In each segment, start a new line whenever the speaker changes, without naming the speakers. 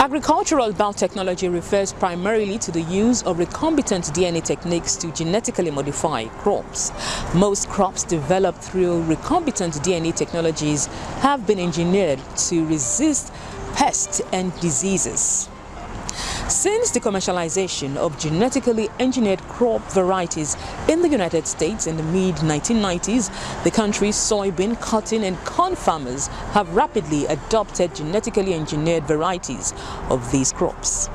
Agricultural biotechnology refers primarily to the use of recombinant DNA techniques to genetically modify crops. Most crops developed through recombinant DNA technologies have been engineered to resist pests and diseases. Since the commercialization of genetically engineered crop varieties in the United States in the mid-1990s, the country's soybean, cotton and corn farmers have rapidly adopted genetically engineered varieties of these crops.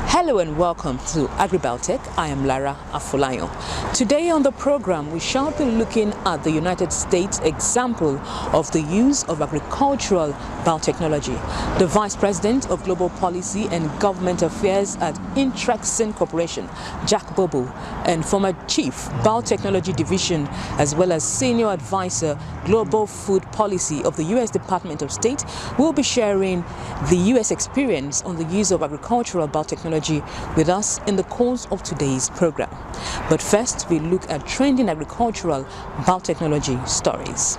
Hello and welcome to Agribiotech. I am Lara Afolayo. Today on the program, we shall be looking at the United States example of the use of agricultural biotechnology. The Vice President of Global Policy and Government Affairs at INTREXON Corporation, Jack Bobo, and former Chief Biotechnology Division, as well as Senior Advisor Global Food Policy of the U.S. Department of State, will be sharing the U.S. experience on the use of agricultural biotechnology with us in the course of today's program. But first, we look at trending agricultural biotechnology stories.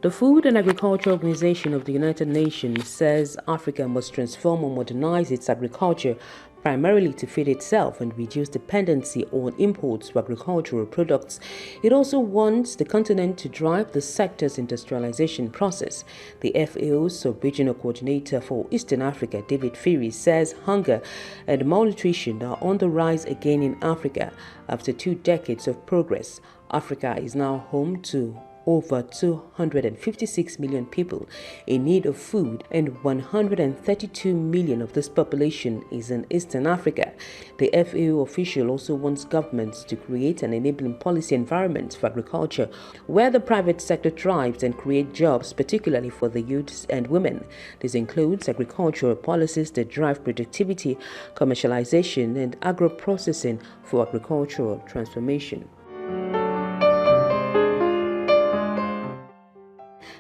The Food and Agriculture Organization of the United Nations says Africa must transform or modernize its agriculture primarily to feed itself and reduce dependency on imports of agricultural products. It also wants the continent to drive the sector's industrialization process. The FAO's sub-regional coordinator for Eastern Africa, David Firi, says hunger and malnutrition are on the rise again in Africa. After 2 decades of progress, Africa is now home to over 256 million people in need of food, and 132 million of this population is in Eastern Africa. The FAO official also wants governments to create an enabling policy environment for agriculture where the private sector thrives and create jobs, particularly for the youths and women. This includes agricultural policies that drive productivity, commercialization, and agro-processing for agricultural transformation.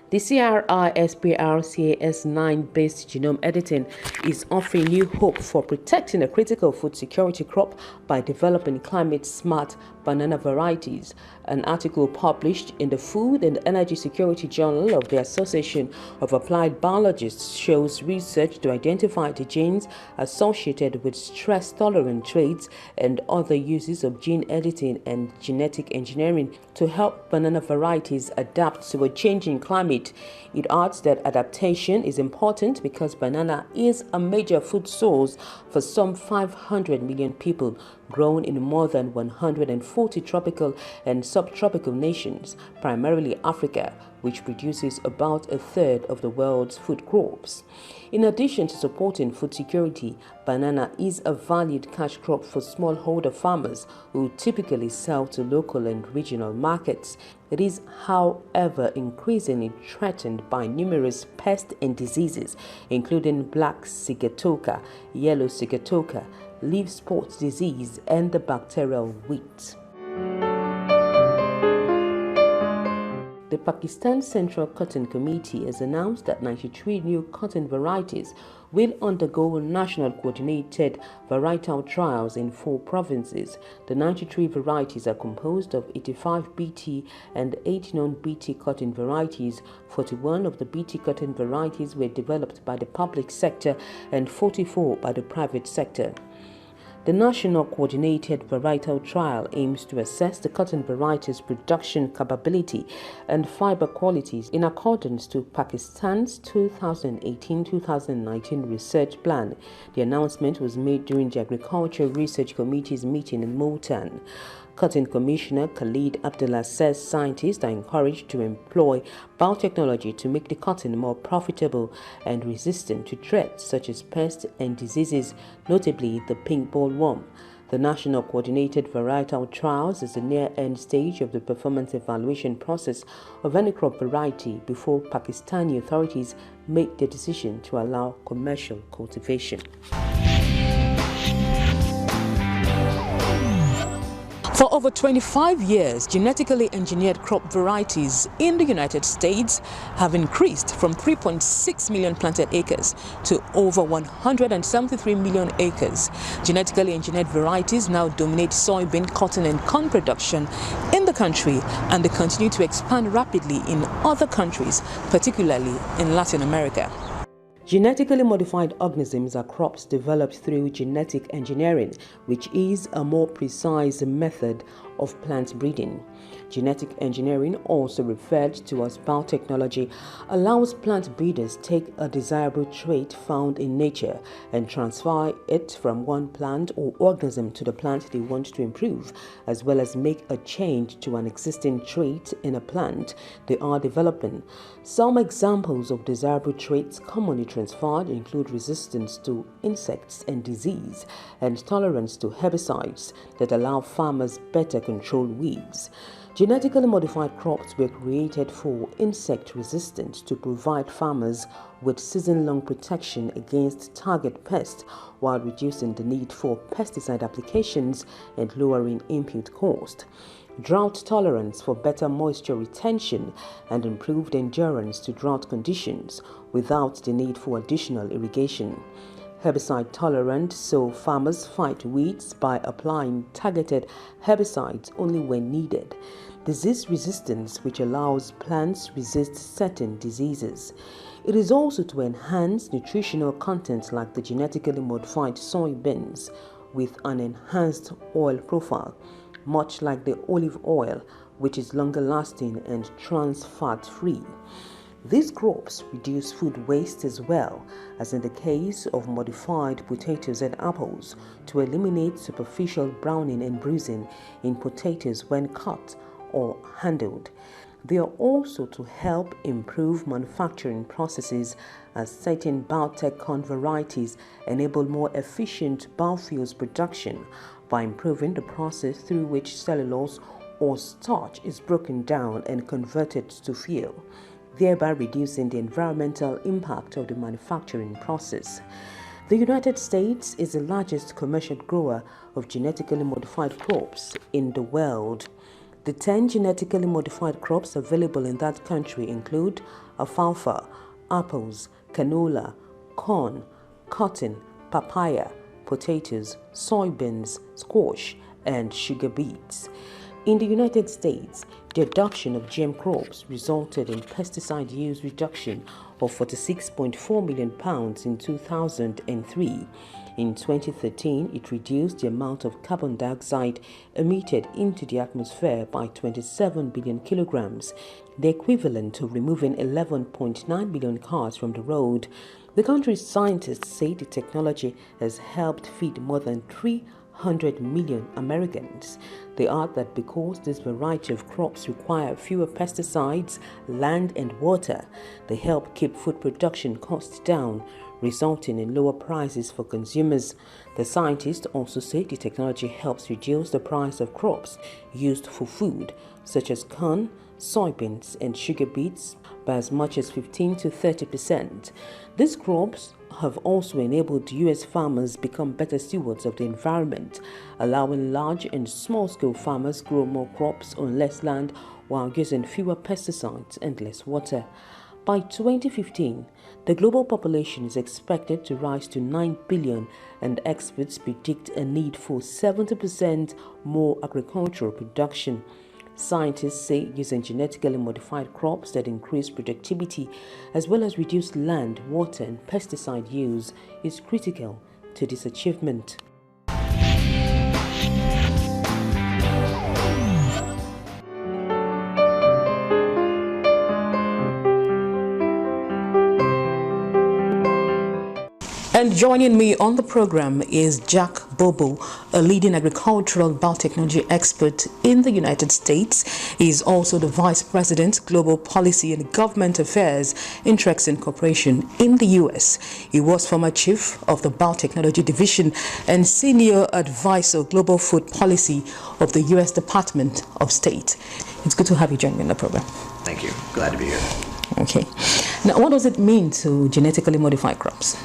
The CRISPR-Cas9-based genome editing is offering new hope for protecting a critical food security crop by developing climate-smart banana varieties. An article published in the Food and Energy Security Journal of the Association of Applied Biologists shows research to identify the genes associated with stress-tolerant traits and other uses of gene editing and genetic engineering to help banana varieties adapt to a changing climate. It adds that adaptation is important because banana is a major food source for some 500 million people, grown in more than 140 tropical and subtropical nations, primarily Africa, which produces about 1/3 of the world's food crops. In addition to supporting food security, banana is a valued cash crop for smallholder farmers who typically sell to local and regional markets. It is, however, increasingly threatened by numerous pests and diseases, including black sigatoka, yellow sigatoka, leaf spot disease, and the bacterial wilt. The Pakistan Central Cotton Committee has announced that 93 new cotton varieties will undergo national coordinated varietal trials in 4 provinces. The 93 varieties are composed of 85 BT and 8 non-BT cotton varieties. 41 of the BT cotton varieties were developed by the public sector and 44 by the private sector. The National Coordinated Varietal Trial aims to assess the cotton variety's production capability and fiber qualities in accordance to Pakistan's 2018-2019 research plan. The announcement was made during the Agriculture Research Committee's meeting in Multan. Cotton Commissioner Khalid Abdullah says scientists are encouraged to employ biotechnology to make the cotton more profitable and resistant to threats such as pests and diseases, notably the pink bollworm. The National Coordinated Varietal Trials is the near-end stage of the performance evaluation process of any crop variety before Pakistani authorities make the decision to allow commercial cultivation. For over 25 years, genetically engineered crop varieties in the United States have increased from 3.6 million planted acres to over 173 million acres. Genetically engineered varieties now dominate soybean, cotton and corn production in the country, and they continue to expand rapidly in other countries, particularly in Latin America. Genetically modified organisms are crops developed through genetic engineering, which is a more precise method of plant breeding. Genetic engineering, also referred to as biotechnology, allows plant breeders to take a desirable trait found in nature and transfer it from one plant or organism to the plant they want to improve, as well as make a change to an existing trait in a plant they are developing. Some examples of desirable traits commonly transferred include resistance to insects and disease and tolerance to herbicides that allow farmers better control weeds. Genetically modified crops were created for insect resistance to provide farmers with season-long protection against target pests while reducing the need for pesticide applications and lowering input cost. Drought tolerance for better moisture retention and improved endurance to drought conditions without the need for additional irrigation. Herbicide tolerant, so farmers fight weeds by applying targeted herbicides only when needed. Disease resistance, which allows plants resist certain diseases. It is also to enhance nutritional content like the genetically modified soybeans with an enhanced oil profile, much like the olive oil, which is longer lasting and trans fat free. These crops reduce food waste as well, as in the case of modified potatoes and apples, to eliminate superficial browning and bruising in potatoes when cut or handled. They are also to help improve manufacturing processes, as certain biotech corn varieties enable more efficient biofuels production by improving the process through which cellulose or starch is broken down and converted to fuel, thereby reducing the environmental impact of the manufacturing process. The United States is the largest commercial grower of genetically modified crops in the world. The 10 genetically modified crops available in that country include alfalfa, apples, canola, corn, cotton, papaya, potatoes, soybeans, squash, and sugar beets. In the United States, the adoption of GM crops resulted in pesticide use reduction of 46.4 million pounds in 2003. In 2013, it reduced the amount of carbon dioxide emitted into the atmosphere by 27 billion kilograms, the equivalent of removing 11.9 million cars from the road. The country's scientists say the technology has helped feed more than 300 million Americans. They add that because this variety of crops require fewer pesticides, land and water, they help keep food production costs down, resulting in lower prices for consumers. The scientists also say the technology helps reduce the price of crops used for food, such as corn, soybeans and sugar beets, by as much as 15 to 30%. These crops have also enabled U.S. farmers become better stewards of the environment, allowing large and small-scale farmers grow more crops on less land while using fewer pesticides and less water. By 2015, the global population is expected to rise to 9 billion, and experts predict a need for 70% more agricultural production. Scientists say using genetically modified crops that increase productivity as well as reduce land, water and pesticide use is critical to this achievement. And joining me on the program is Jack BOBO, a leading agricultural biotechnology expert in the United States. He is also the Vice President, Global Policy and Government Affairs, INTREXON Corporation in the U.S. He was former Chief of the Biotechnology Division and Senior Advisor, Global Food Policy of the U.S. Department of State. It's good to have you join me on the program.
Thank you. Glad to be here.
Okay. Now, what does it mean to genetically modify crops?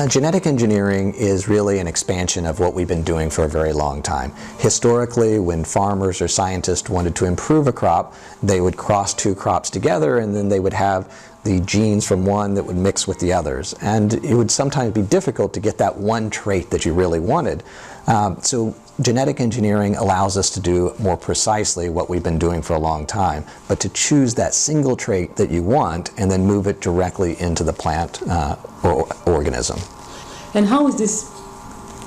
Genetic engineering is really an expansion of what we've been doing for a very long time. Historically, when farmers or scientists wanted to improve a crop, they would cross two crops together, and then they would have the genes from one that would mix with the others. And it would sometimes be difficult to get that one trait that you really wanted. So genetic engineering allows us to do more precisely what we've been doing for a long time, but to choose that single trait that you want and then move it directly into the plant or organism.
And how is this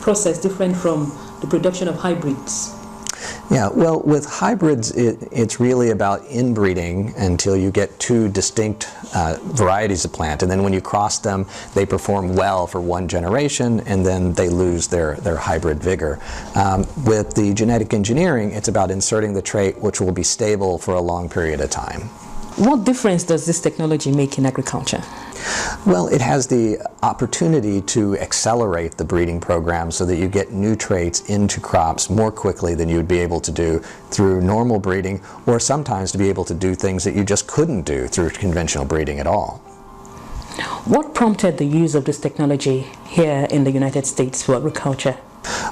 process different from the production of hybrids?
Yeah, well, with hybrids, it's really about inbreeding until you get two distinct varieties of plant, and then when you cross them, they perform well for one generation, and then they lose their hybrid vigor. With the genetic engineering, it's about inserting the trait which will be stable for a long period of time.
What difference does this technology make in agriculture?
Well, it has the opportunity to accelerate the breeding program so that you get new traits into crops more quickly than you would be able to do through normal breeding, or sometimes to be able to do things that you just couldn't do through conventional breeding at all.
What prompted the use of this technology here in the United States for agriculture?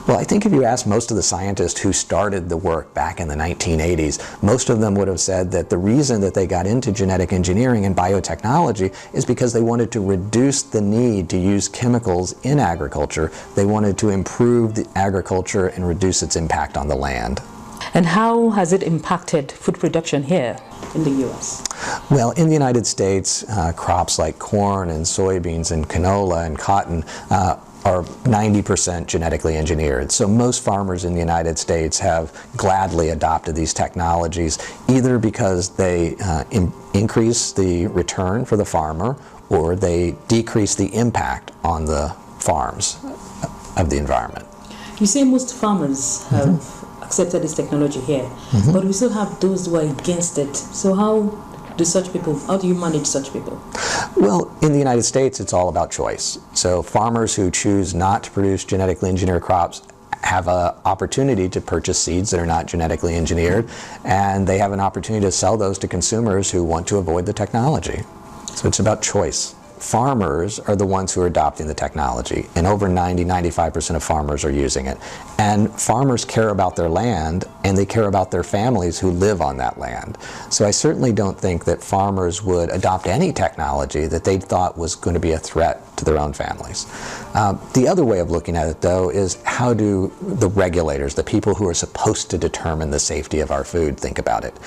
Well, I think if you ask most of the scientists who started the work back in the 1980s, most of them would have said that the reason that they got into genetic engineering and biotechnology is because they wanted to reduce the need to use chemicals in agriculture. They wanted to improve the agriculture and reduce its impact on the land.
And how has it impacted food production here in the U.S.?
Well, in the United States, crops like corn and soybeans and canola and cotton are 90% genetically engineered. So most farmers in the United States have gladly adopted these technologies, either because they increase the return for the farmer, or they decrease the impact on the farms of the environment.
You say most farmers have accepted this technology here, but we still have those who are against it. So how do you manage such people?
Well, in the United States, it's all about choice. So farmers who choose not to produce genetically engineered crops have an opportunity to purchase seeds that are not genetically engineered, and they have an opportunity to sell those to consumers who want to avoid the technology. So it's about choice. Farmers are the ones who are adopting the technology, and over 95% of farmers are using it. And farmers care about their land, and they care about their families who live on that land. So I certainly don't think that farmers would adopt any technology that they thought was going to be a threat to their own families. The other way of looking at it, though, is how do the regulators, the people who are supposed to determine the safety of our food, think about it?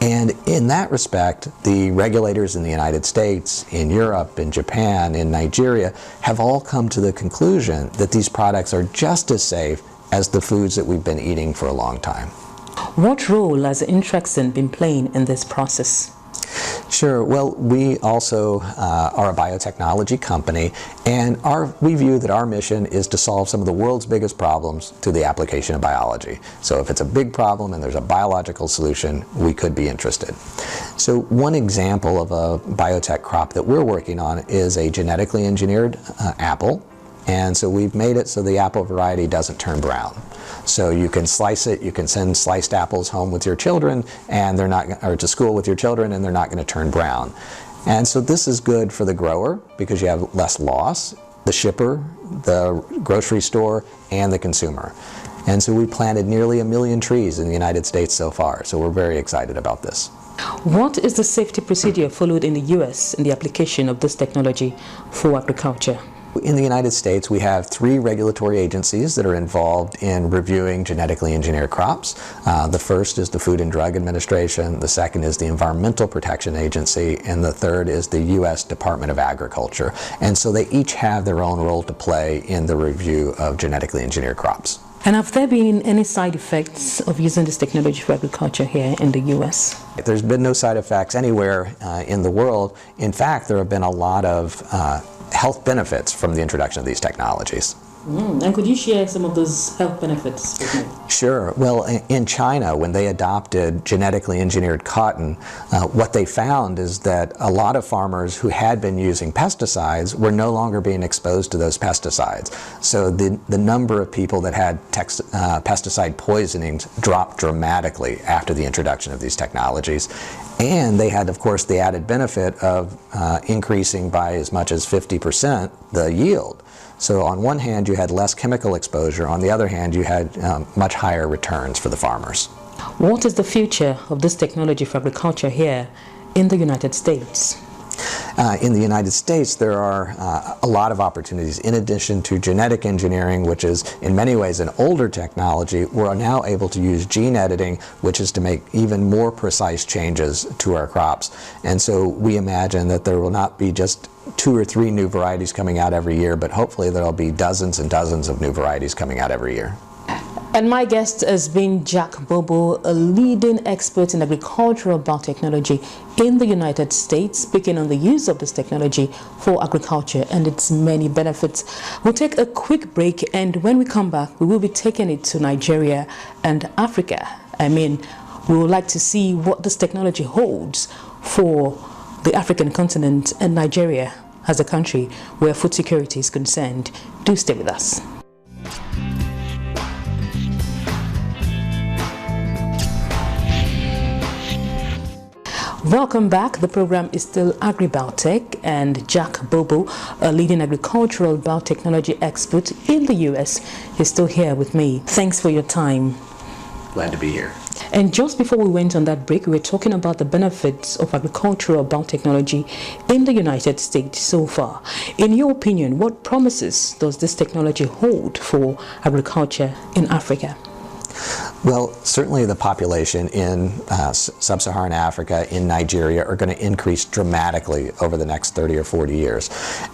And in that respect, the regulators in the United States, in Europe, in Japan, in Nigeria, have all come to the conclusion that these products are just as safe as the foods that we've been eating for a long time.
What role has INTREXON been playing in this process?
Sure. Well, we also are a biotechnology company, and we view that our mission is to solve some of the world's biggest problems through the application of biology. So if it's a big problem and there's a biological solution, we could be interested. So one example of a biotech crop that we're working on is a genetically engineered apple. And so we've made it so the apple variety doesn't turn brown. So you can slice it, you can send sliced apples home with your children, and they're not, or to school with your children, and they're not going to turn brown. And so this is good for the grower because you have less loss, the shipper, the grocery store, and the consumer. And so we planted nearly 1 million trees in the United States so far, so we're very excited about this.
What is the safety procedure followed in the U.S. in the application of this technology for agriculture?
In the United States, we have 3 regulatory agencies that are involved in reviewing genetically engineered crops. The first is the Food and Drug Administration, the second is the Environmental Protection Agency, and the third is the U.S. Department of Agriculture. And so they each have their own role to play in the review of genetically engineered crops.
And have there been any side effects of using this technology for agriculture here in the U.S.?
There's been no side effects anywhere in the world. In fact, there have been a lot of health benefits from the introduction of these technologies.
And could you share some of those health benefits with me?
Sure. Well, in China, when they adopted genetically engineered cotton, what they found is that a lot of farmers who had been using pesticides were no longer being exposed to those pesticides. So the number of people that had pesticide poisonings dropped dramatically after the introduction of these technologies. And they had, of course, the added benefit of increasing by as much as 50% the yield. So on one hand, you had less chemical exposure. On the other hand, you had much higher returns for the farmers.
What is the future of this technology for agriculture here in the United States?
In the United States, there are a lot of opportunities. In addition to genetic engineering, which is in many ways an older technology, we're now able to use gene editing, which is to make even more precise changes to our crops. And so we imagine that there will not be just 2 or 3 new varieties coming out every year, but hopefully there will be dozens and dozens of new varieties coming out every year.
And my guest has been Jack Bobo, a leading expert in agricultural biotechnology in the United States, speaking on the use of this technology for agriculture and its many benefits. We'll take a quick break, and when we come back, we will be taking it to Nigeria and Africa. We would like to see what this technology holds for the African continent and Nigeria as a country where food security is concerned. Do stay with us. Welcome back. The program is still Agribiotech, and Jack Bobo, a leading agricultural biotechnology expert in the US, is still here with me. Thanks for your time.
Glad to be here.
And just before we went on that break, we were talking about the benefits of agricultural biotechnology in the United States so far. In your opinion, what promises does this technology hold for agriculture in Africa?
Well, certainly the population in sub-Saharan Africa, in Nigeria, are going to increase dramatically over the next 30 or 40 years.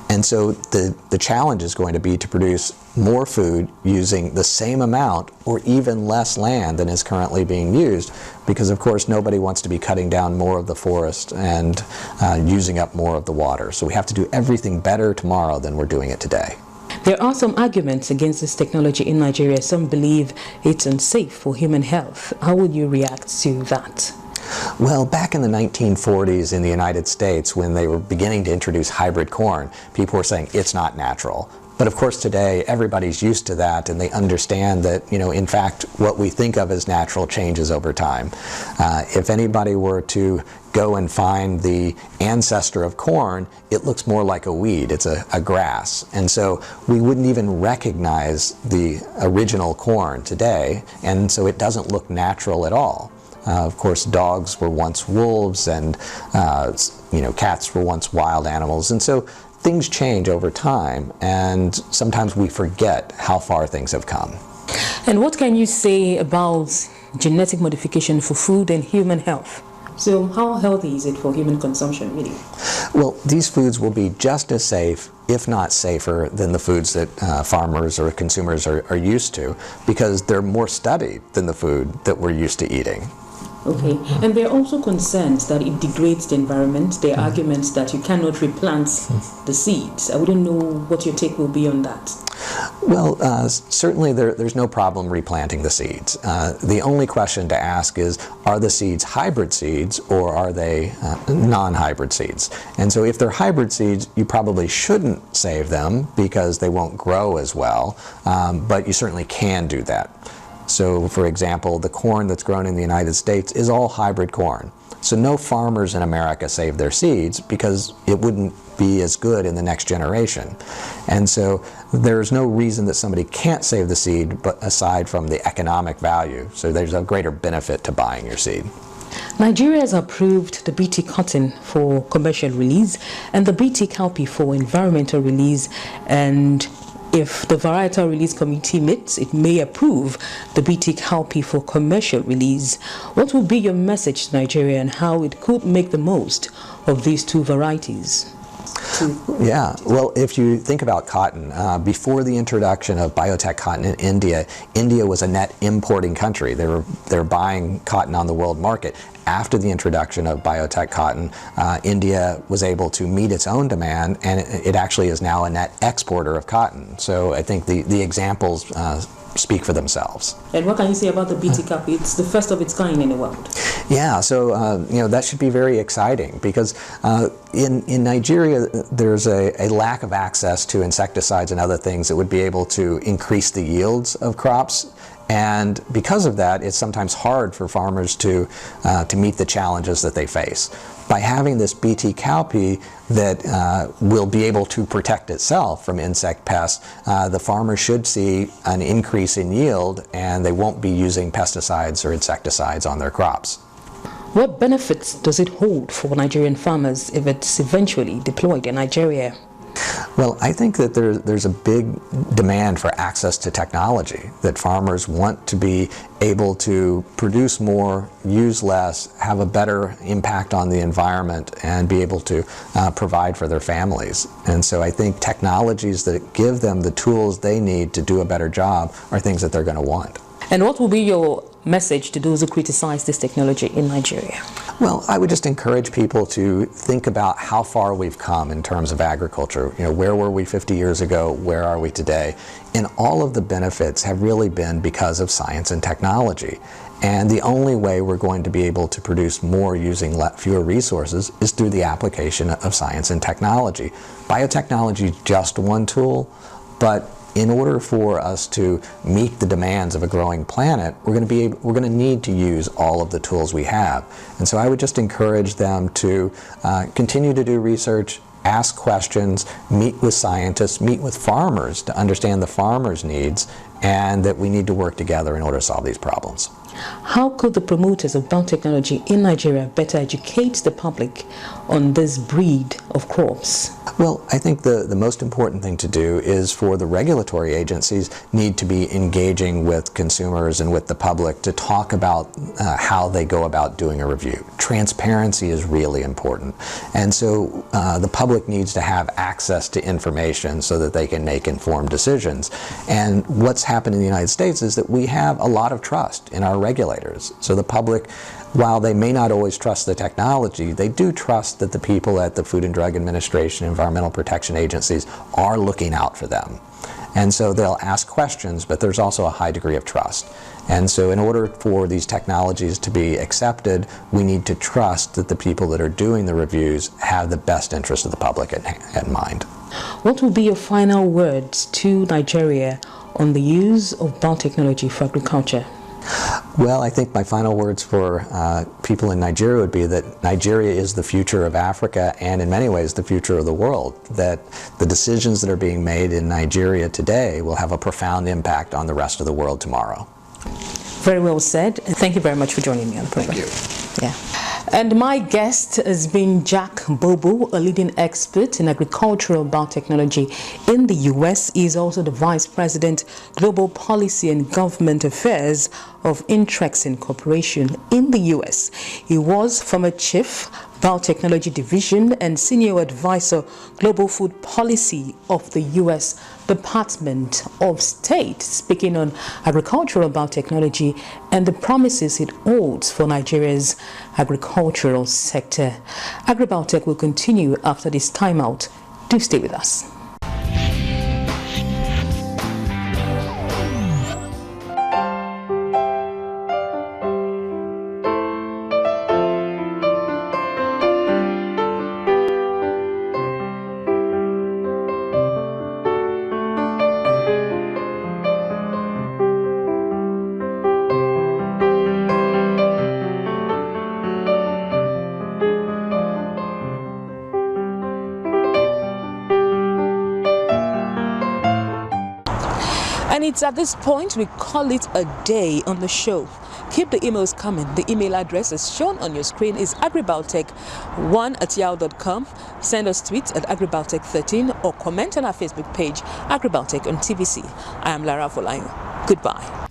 And so the challenge is going to be to produce more food using the same amount or even less land than is currently being used, because of course nobody wants to be cutting down more of the forest and using up more of the water. So we have to do everything better tomorrow than we're doing it today.
There are some arguments against this technology in Nigeria. Some believe it's unsafe for human health. How would you react to that?
Well, back in the 1940s in the United States, when they were beginning to introduce hybrid corn, people were saying it's not natural. But of course today everybody's used to that, and they understand that, in fact, what we think of as natural changes over time. If anybody were to go and find the ancestor of corn, it looks more like a weed. It's a grass. And so we wouldn't even recognize the original corn today, and so it doesn't look natural at all. Of course, dogs were once wolves, and cats were once wild animals, and so things change over time, and sometimes we forget how far things have come.
And what can you say about genetic modification for food and human health? So how healthy is it for human consumption, really?
Well, these foods will be just as safe, if not safer, than the foods that farmers or consumers are used to, because they're more studied than the food that we're used to eating.
Okay, and there are also concerns that it degrades the environment. There are arguments that you cannot replant the seeds. I wouldn't know what your take will be on that.
Well, certainly there's no problem replanting the seeds. The only question to ask is, are the seeds hybrid seeds or are they non-hybrid seeds? And so if they're hybrid seeds, you probably shouldn't save them because they won't grow as well, but you certainly can do that. So, for example, the corn that's grown in the United States is all hybrid corn. So no farmers in America save their seeds because it wouldn't be as good in the next generation. And so there's no reason that somebody can't save the seed, but aside from the economic value. So there's a greater benefit to buying your seed.
Nigeria has approved the BT cotton for commercial release and the BT cowpea for environmental release, and if the Varietal Release Committee meets, it may approve the BT cowpea for commercial release. What would be your message to Nigeria and how it could make the most of these two varieties?
Yeah, well, if you think about cotton, before the introduction of biotech cotton in India, India was a net importing country. They were buying cotton on the world market. After the introduction of biotech cotton, India was able to meet its own demand, and it actually is now a net exporter of cotton. So I think the examples speak for themselves.
And what can you say about the BT cowpea? It's the first of its kind in the world.
Yeah, so that should be very exciting because in Nigeria there's a lack of access to insecticides and other things that would be able to increase the yields of crops. And because of that, it's sometimes hard for farmers to meet the challenges that they face. By having this Bt cowpea that will be able to protect itself from insect pests, the farmer should see an increase in yield, and they won't be using pesticides or insecticides on their crops.
What benefits does it hold for Nigerian farmers if it's eventually deployed in Nigeria?
Well, I think that there's a big demand for access to technology, that farmers want to be able to produce more, use less, have a better impact on the environment, and be able to provide for their families. And so I think technologies that give them the tools they need to do a better job are things that they're going to want.
And what will be your message to those who criticize this technology in Nigeria?
Well, I would just encourage people to think about how far we've come in terms of agriculture. You know, where were we 50 years ago? Where are we today? And all of the benefits have really been because of science and technology. And the only way we're going to be able to produce more using fewer resources is through the application of science and technology. Biotechnology is just one tool, but in order for us to meet the demands of a growing planet, we're going to need to use all of the tools we have. And so I would just encourage them to continue to do research, ask questions, meet with scientists, meet with farmers to understand the farmers' needs, and that we need to work together in order to solve these problems.
How could the promoters of biotechnology in Nigeria better educate the public on this breed of crops?
Well, I think the most important thing to do is for the regulatory agencies need to be engaging with consumers and with the public to talk about how they go about doing a review. Transparency is really important. And so the public needs to have access to information so that they can make informed decisions. And what's happened in the United States is that we have a lot of trust in our regulators. So the public, while they may not always trust the technology, they do trust that the people at the Food and Drug Administration, environmental protection agencies are looking out for them. And so they'll ask questions, but there's also a high degree of trust. And so in order for these technologies to be accepted, we need to trust that the people that are doing the reviews have the best interest of the public at mind.
What will be your final words to Nigeria on the use of biotechnology for agriculture?
Well, I think my final words for people in Nigeria would be that Nigeria is the future of Africa and in many ways the future of the world, that the decisions that are being made in Nigeria today will have a profound impact on the rest of the world tomorrow.
Very well said. Thank you very much for joining me on the program.
Thank you.
Yeah. And my guest has been Jack Bobo, a leading expert in agricultural biotechnology in the U.S. He is also the Vice President, Global Policy and Government Affairs of INTREXON Corporation in the U.S. He was former Chief Biotechnology Division and Senior Advisor, Global Food Policy of the U.S. Department of State, speaking on agricultural biotechnology and the promises it holds for Nigeria's agricultural sector. Agribiotech will continue after this timeout. Do stay with us. And it's at this point we call it a day on the show. Keep the emails coming. The email address as shown on your screen is agribiotech1@yahoo.com. Send us tweets at agribiotech13 or comment on our Facebook page, Agribiotech on TVC. I am Lara Folayo. Goodbye.